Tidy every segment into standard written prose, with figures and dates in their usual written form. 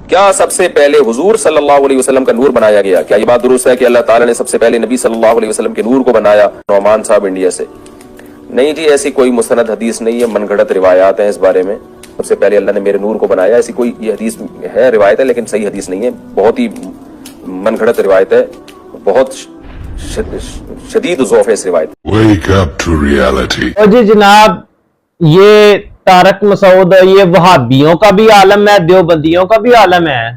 کیا سب سے پہلے حضور صلی اللہ علیہ وسلم کا نور بنایا گیا؟ کیا یہ بات درست ہے کہ اللہ تعالیٰ نے سب سے پہلے نبی صلی اللہ علیہ وسلم کے نور کو بنایا؟ نعمان صاحب انڈیا سے۔ نہیں جی، ایسی کوئی مستند حدیث نہیں ہے، من گھڑت روایات ہیں اس بارے میں۔ سب سے پہلے اللہ نے میرے نور کو بنایا، ایسی کوئی یہ حدیث ہے، روایت ہے، لیکن صحیح حدیث نہیں ہے، بہت ہی من گھڑت روایت ہے، بہت شدید ضعف ہے اس روایت۔ Wake up to reality. جی جناب، یہ طارق مسعود، یہ وہابیوں کا بھی عالم ہے، دیوبندیوں کا بھی عالم ہے،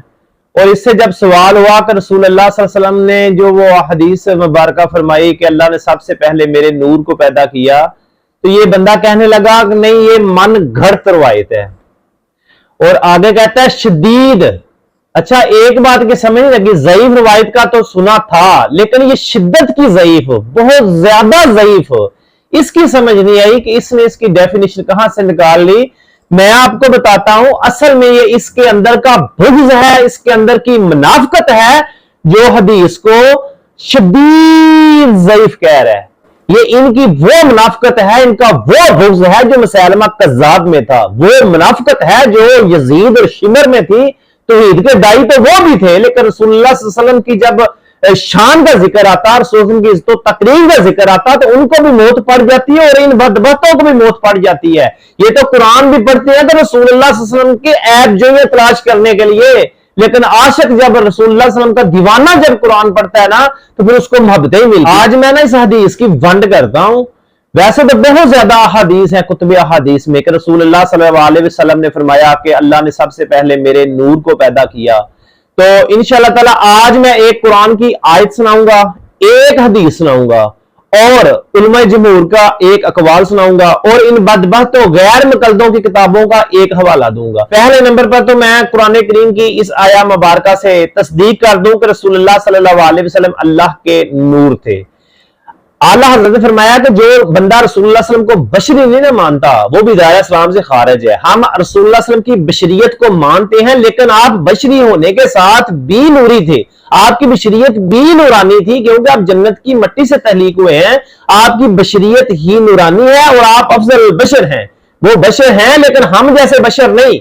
اور اس سے جب سوال ہوا کہ رسول اللہ صلی اللہ علیہ وسلم نے جو وہ حدیث مبارکہ فرمائی کہ اللہ نے سب سے پہلے میرے نور کو پیدا کیا، تو یہ بندہ کہنے لگا کہ نہیں، یہ من گھڑت روایت ہے، اور آگے کہتا ہے شدید۔ اچھا، ایک بات کی سمجھ نہیں لگی، ضعیف روایت کا تو سنا تھا، لیکن یہ شدت کی ضعیف، بہت زیادہ ضعیف، اس کی سمجھ نہیں آئی کہ اس نے اس کی ڈیفینیشن کہاں سے نکال لی۔ میں آپ کو بتاتا ہوں، اصل میں یہ اس کے اندر کا بغض ہے، اس کے اندر کی منافقت ہے، جو حدیث کو شدید ضعیف کہہ رہا ہے۔ یہ ان کی وہ منافقت ہے، ان کا وہ بغض ہے جو مسیلمہ کذاب میں تھا، وہ منافقت ہے جو یزید اور شمر میں تھی۔ توحید کے دائی تو وہ بھی تھے، لیکن رسول اللہ صلی اللہ علیہ وسلم کی جب شان کا ذکر آتا، رسول اللہ کی عزت و تقریر کا ذکر آتا، تو ان کو بھی موت پڑ جاتی ہے، اور ان بدبختوں کو بھی موت پڑ جاتی ہے۔ یہ تو قرآن بھی پڑھتے ہیں تو رسول اللہ صلی اللہ علیہ وسلم کے عیب جو ہے تلاش کرنے کے لیے، لیکن عاشق جب رسول اللہ صلی اللہ علیہ وسلم کا دیوانہ جب قرآن پڑھتا ہے نا، تو پھر اس کو محبتیں ہی ملتی۔ آج میں نا اس حدیث کی ونڈ کرتا ہوں۔ ویسے تو بہت زیادہ احادیث ہیں کتب احادیث میں کہ رسول اللہ صلی اللہ علیہ وسلم نے فرمایا کہ اللہ نے سب سے پہلے میرے نور کو پیدا کیا۔ تو انشاءاللہ تعالی آج میں ایک قرآن کی آیت سناؤں گا، ایک حدیث سناؤں گا، اور علماء جمہور کا ایک اقوال سناؤں گا، اور ان بدبختوں غیر مقلدوں کی کتابوں کا ایک حوالہ دوں گا۔ پہلے نمبر پر تو میں قرآن کریم کی اس آیہ مبارکہ سے تصدیق کر دوں کہ رسول اللہ صلی اللہ علیہ وسلم اللہ کے نور تھے۔ اعلیٰ حضرت نے فرمایا کہ جو بندہ رسول اللہ صلی اللہ علیہ وسلم کو بشری نہیں نہ مانتا، وہ بھی دائرہ اسلام سے خارج ہے۔ ہم رسول اللہ صلی اللہ علیہ وسلم کی بشریت کو مانتے ہیں، لیکن آپ بشری ہونے کے ساتھ بھی نوری تھے، آپ کی بشریت بھی نورانی تھی، کیونکہ آپ جنت کی مٹی سے تخلیق ہوئے ہیں، آپ کی بشریت ہی نورانی ہے، اور آپ افضل البشر ہیں۔ وہ بشر ہیں لیکن ہم جیسے بشر نہیں۔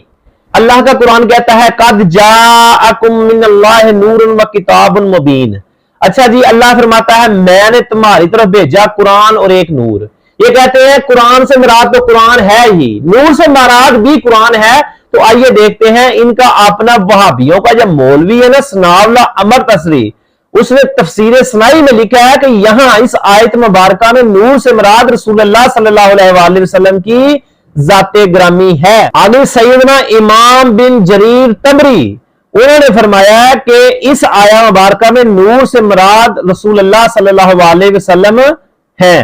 اللہ کا قرآن کہتا ہے قد جاءکم من اللہ نور و کتاب مبین۔ اچھا جی، اللہ فرماتا ہے میں نے تمہاری طرف بھیجا قرآن اور ایک نور۔ یہ کہتے ہیں قرآن سے مراد تو قرآن ہے ہی، نور سے مراد بھی قرآن ہے۔ تو آئیے دیکھتے ہیں ان کا اپنا وہابیوں کا جو مولوی ہے نا ثناء اللہ عمر تسری، اس نے تفسیر ثنائی میں لکھا ہے کہ یہاں اس آیت مبارکہ میں نور سے مراد رسول اللہ صلی اللہ علیہ وسلم کی ذات گرامی ہے۔ آگے سیدنا امام بن جریر طبری انہوں نے فرمایا کہ اس آیہ مبارکہ میں نور سے مراد رسول اللہ صلی اللہ علیہ وسلم ہیں۔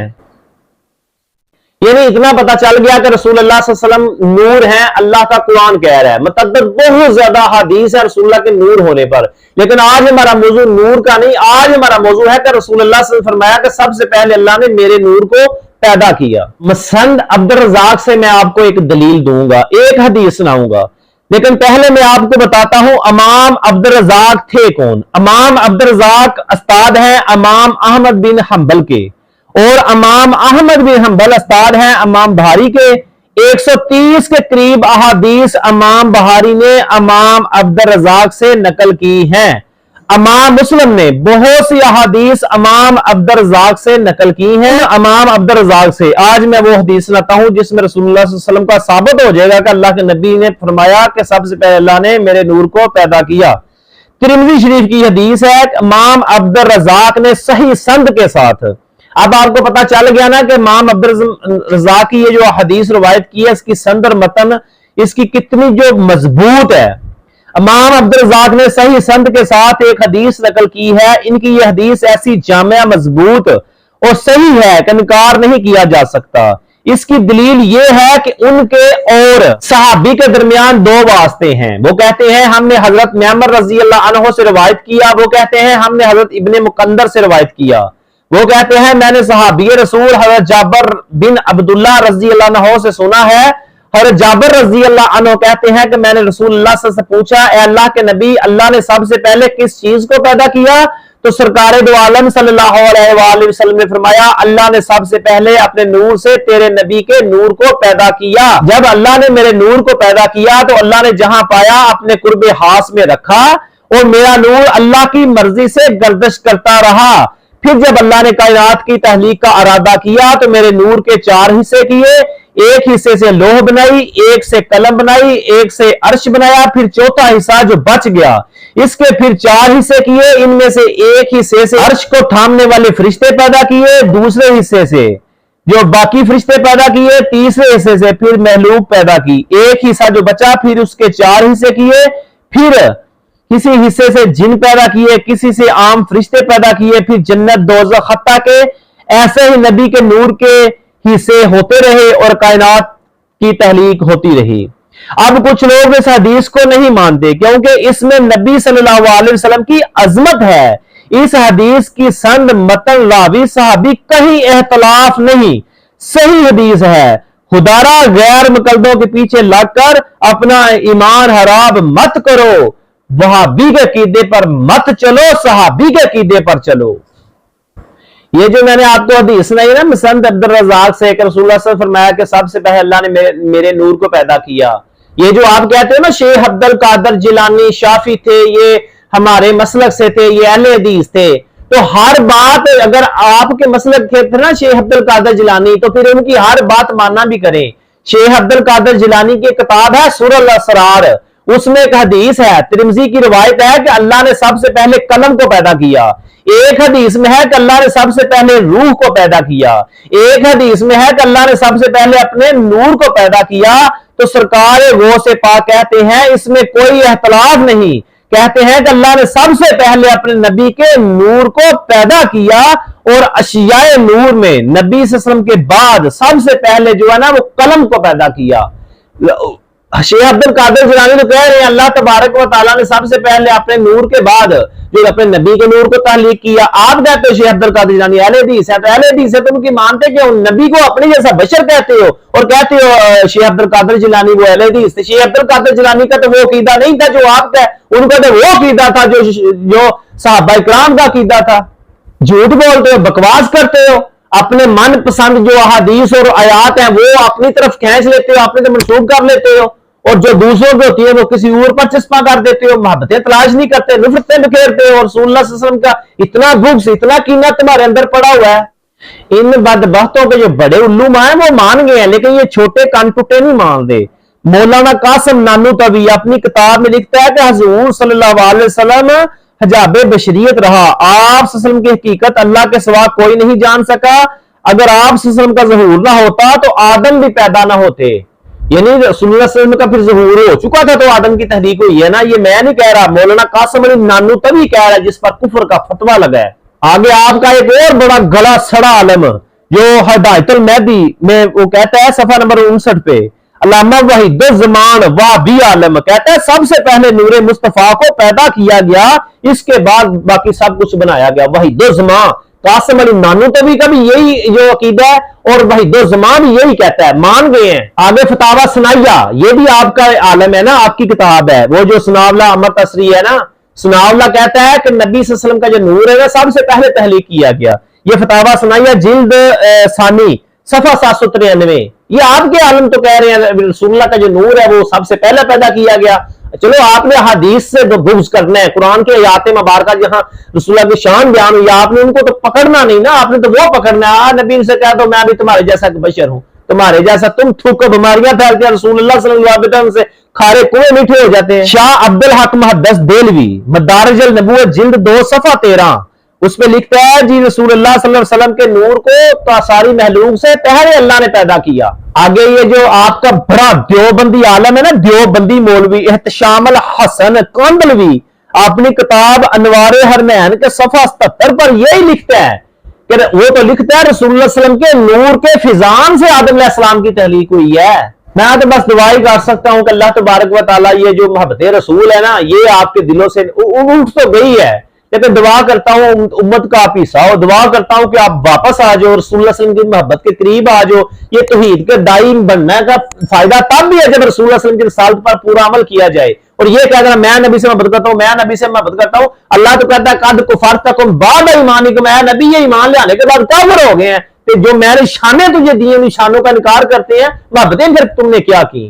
یعنی اتنا پتا چل گیا کہ رسول اللہ صلی اللہ علیہ وسلم نور ہیں، اللہ کا قرآن کہہ رہا ہے، متعدد بہت زیادہ حدیث ہے رسول اللہ کے نور ہونے پر۔ لیکن آج ہمارا موضوع نور کا نہیں، آج ہمارا موضوع ہے کہ رسول اللہ صلی اللہ علیہ وسلم فرمایا کہ سب سے پہلے اللہ نے میرے نور کو پیدا کیا۔ مسند عبد الرزاق سے میں آپ کو ایک دلیل دوں گا، ایک حدیث سناؤں گا، لیکن پہلے میں آپ کو بتاتا ہوں امام عبد الرزاق تھے کون۔ امام عبد الرزاق استاد ہیں امام احمد بن حنبل کے، اور امام احمد بن حنبل استاد ہیں امام بہاری کے۔ 130 کے قریب احادیث امام بہاری نے امام عبد الرزاق سے نقل کی ہیں۔ امام مسلم نے بہت سی احادیث امام عبد الرزاق سے نقل کی ہیں، امام عبد الرزاق سے۔ آج میں وہ حدیث سناتا ہوں جس میں رسول اللہ صلی اللہ علیہ وسلم کا ثابت ہو جائے گا کہ اللہ کے نبی نے فرمایا کہ سب سے پہلے اللہ نے میرے نور کو پیدا کیا۔ ترمذی شریف کی حدیث ہے، امام عبد الرزاق نے صحیح سند کے ساتھ۔ اب آپ کو پتا چل گیا نا کہ امام عبد الرزاق کی یہ جو حدیث روایت کی ہے، اس کی سند اور متن اس کی کتنی جو مضبوط ہے۔ امام عبد الرزاق نے صحیح سند کے ساتھ ایک حدیث نقل کی ہے۔ ان کی یہ حدیث ایسی جامع مضبوط اور صحیح ہے کہ انکار نہیں کیا جا سکتا۔ اس کی دلیل یہ ہے کہ ان کے اور صحابی کے درمیان دو واسطے ہیں۔ وہ کہتے ہیں ہم نے حضرت معمر رضی اللہ عنہ سے روایت کیا، وہ کہتے ہیں ہم نے حضرت ابن مقندر سے روایت کیا، وہ کہتے ہیں میں نے صحابی رسول حضرت جابر بن عبداللہ رضی اللہ عنہ سے سنا ہے۔ حضرت جابر رضی اللہ عنہ کہتے ہیں کہ میں نے رسول اللہ صلی اللہ علیہ وسلم سے پوچھا، اے اللہ کے نبی، اللہ نے سب سے پہلے کس چیز کو پیدا کیا؟ تو تو سرکار دو عالم صلی اللہ علیہ وآلہ وسلم نے فرمایا اللہ نے سب سے پہلے اپنے نور سے تیرے نبی کے نور کو پیدا کیا. جب اللہ نے میرے نور کو پیدا کیا تو اللہ نے جہاں پایا اپنے قرب خاص میں رکھا اور میرا نور اللہ کی مرضی سے گردش کرتا رہا. پھر جب اللہ نے کائنات کی تخلیق کا ارادہ کیا تو میرے نور کے 4 حصے کیے. ایک حصے سے لوح بنائی, ایک سے قلم بنائی, ایک سے عرش بنایا, پھر چوتھا حصہ جو بچ گیا اس کے پھر 4 حصے کیے. ان میں سے ایک حصے سے عرش کو تھامنے والے فرشتے پیدا کیے, دوسرے حصے سے جو باقی فرشتے پیدا کیے, تیسرے حصے سے پھر مخلوق پیدا کی. ایک حصہ جو بچا پھر اس کے 4 حصے کیے. پھر کسی حصے سے جن پیدا کیے, کسی سے عام فرشتے پیدا کیے, پھر جنت دوزخ حتیٰ کہ ایسے ہی نبی کے نور کے حصے ہوتے رہے اور کائنات کی تخلیق ہوتی رہی. اب کچھ لوگ اس حدیث کو نہیں مانتے کیونکہ اس میں نبی صلی اللہ علیہ وسلم کی عظمت ہے. اس حدیث کی سند متن راوی صحابی کہیں اختلاف نہیں, صحیح حدیث ہے. خدارا غیر مقلدوں کے پیچھے لگ کر اپنا ایمان خراب مت کرو, وہابی کے عقیدے پر مت چلو, صحابی کے عقیدے پر چلو. یہ جو میں نے آپ کو حدیث سنائی نا مسند عبد الرزاق سے کہ رسول اللہ صلی اللہ علیہ وسلم فرمایا کہ سب سے پہلے اللہ نے میرے نور کو پیدا کیا. یہ جو آپ کہتے ہیں نا شیخ عبد القادر جیلانی شافی تھے, یہ ہمارے مسلک سے تھے, یہ اہل حدیث تھے, تو ہر بات اگر آپ کے مسلک تھے نا شیخ عبد القادر جیلانی تو پھر ان کی ہر بات ماننا بھی کریں. شیخ عبد القادر جیلانی کی کتاب ہے سور الاسرار, اس میں ایک حدیث ہے, ترمذی کی روایت ہے کہ اللہ نے سب سے پہلے قلم کو پیدا کیا. ایک حدیث میں ہے کہ اللہ نے سب سے پہلے روح کو پیدا کیا. ایک حدیث میں ہے کہ اللہ نے سب سے پہلے اپنے نور کو پیدا کیا. تو سرکار غوث پاک کہتے ہیں اس میں کوئی اختلاف نہیں, کہتے ہیں کہ اللہ نے سب سے پہلے اپنے نبی کے نور کو پیدا کیا اور اشیاء نور میں نبی صلی اللہ علیہ وسلم کے بعد سب سے پہلے جو ہے نا وہ قلم کو پیدا کیا. شیخ عبد القادر جیلانی تو کہہ رہے ہیں اللہ تبارک و تعالیٰ نے سب سے پہلے اپنے نور کے بعد جو اپنے نبی کے نور کو تخلیق کیا. آپ کہتے ہو شیخ عبد القادر جیلانی اہل حدیث ہے, تو اہل حدیث ہے تم کی مانتے کہ نبی کو اپنے جیسا بشر کہتے ہو اور کہتے ہو شیخ عبد القادر جیلانی وہ اہل حدیث تھے. شیخ عبد القادر جیلانی کا تو وہ عقیدہ نہیں تھا جو آپ کا, ان کا تو وہ عقیدہ تھا جو صحابہ کرام کا عقیدہ تھا. جھوٹ بولتے ہو, بکواس کرتے ہو, اپنے من پسند جو احادیث اور آیات ہیں وہ اپنی طرف کھینچ لیتے ہو, اپنے تو منسوخ کر لیتے ہو, اور جو دوسروں کی ہوتی ہے وہ کسی اور پر چسپاں کر دیتے ہو, محبتیں تلاش نہیں کرتے, نفرتیں بکھیرتے ہو, اور رسول اللہ صلی اللہ علیہ وسلم کا اتنا بغض اتنا کینہ تمہارے اندر پڑا ہوا ہے. ان بدبختوں کے جو بڑے علوم ہیں وہ مان گئے ہیں, لیکن یہ چھوٹے کان ٹوٹے نہیں مان دے. مولانا قاسم نانو تبی اپنی کتاب میں لکھتا ہے کہ حضور صلی اللہ علیہ وسلم حجاب بشریت رہا. آپ صلی اللہ علیہ وسلم کی حقیقت اللہ کے سوا کوئی نہیں جان سکا. اگر آپ صلی اللہ علیہ وسلم کا ظہور نہ ہوتا تو آدم بھی پیدا نہ ہوتے. یعنی رسول اللہ صلی اللہ علیہ وسلم کا پھر ظہور ہو چکا تھا تو آدم کی تحریک ہوئی ہے نا. یہ میں نہیں کہہ رہا, مولانا قاسم علی نانو تبی کہہ رہا ہے جس پر کفر کا فتویٰ لگا ہے. آگے آپ کا ایک اور بڑا گلا سڑا عالم جو ہدایت المہدی میں وہ کہتا ہے صفحہ نمبر 59 پہ, علامہ وحید الزمان وہابی عالم کہتا ہے سب سے پہلے نور مصطفیٰ کو پیدا کیا گیا, اس کے بعد باقی سب کچھ بنایا گیا. وحید الزمان قاسم علی نانو تبی کا بھی یہی جو عقیدہ ہے اور وحید الزمان یہی کہتا ہے, مان گئے ہیں. آگے فتاوی سنائیہ یہ بھی آپ کا عالم ہے نا, آپ کی کتاب ہے وہ جو سناولا امر تصریح ہے نا. سناولا کہتا ہے کہ نبی صلی اللہ علیہ وسلم کا جو نور ہے سب سے پہلے تخلیق کیا گیا. یہ فتاوی سنائیہ جلد ثانی صفحہ 793. یہ آپ کے عالم تو کہہ رہے ہیں رسول اللہ کا جو نور ہے وہ سب سے پہلے پیدا کیا گیا. چلو آپ نے حدیث سے بغض کرنا ہے, قرآن کے آیات مبارکہ جہاں رسول اللہ کی شان بیان ہوئی آپ نے ان کو تو پکڑنا نہیں نا, آپ نے تو وہ پکڑنا ہے. نبی سے کہہ دو میں بھی تمہارے جیسا بشر ہوں, تمہارے جیسا تم تھوکو بیماریاں پھیلتے ہیں, رسول اللہ صلی اللہ علیہ وسلم سے کھارے کنویں میٹھے ہو جاتے ہیں. شاہ عبد الحق محدث دہلوی مدارج النبوت جلد 2 صفحہ 13 اس میں لکھتا ہے جی رسول اللہ صلی اللہ علیہ وسلم کے نور کو ساری مخلوق سے پہلے اللہ نے پیدا کیا. آگے یہ جو آپ کا بڑا دیوبندی عالم ہے نا, دیوبندی مولوی احتشام الحسن کاندلوی اپنی کتاب انوار حرمین کے صفحہ 77 پر یہی لکھتا ہے کہ وہ تو لکھتا ہے رسول اللہ صلی اللہ علیہ وسلم کے نور کے فیضان سے آدم علیہ السلام کی تخلیق ہوئی ہے. میں تو بس دعا ہی کر سکتا ہوں کہ اللہ تبارک و تعالیٰ یہ جو محبت رسول ہے نا یہ آپ کے دلوں سے اٹھ تو گئی ہے, لیکن دعا کرتا ہوں امت کا آپ حصہ ہو، دعا کرتا ہوں کہ آپ واپس آ جاؤ، رسول اللہ صلی اللہ علیہ وسلم کی محبت کے قریب آ جاؤ۔ یہ توحید کے دائی بننے کا فائدہ تب بھی ہے جب رسول اللہ صلی اللہ علیہ وسلم کی رسالت پر پورا عمل کیا جائے۔ اور یہ کہہ دینا میں نبی سے محبت کرتا ہوں، میں نبی سے محبت کرتا ہوں، اللہ تو کہتا ہے قد کفرتکم بعد ایمانکم، اے نبی یہ ایمان لے آنے کے بعد کافر ہو گئے ہیں، کہ جو میں نے شانیں تجھے دی ہیں ان شانوں کا انکار کرتے ہیں، محبتیں پھر تم نے کیا کی؟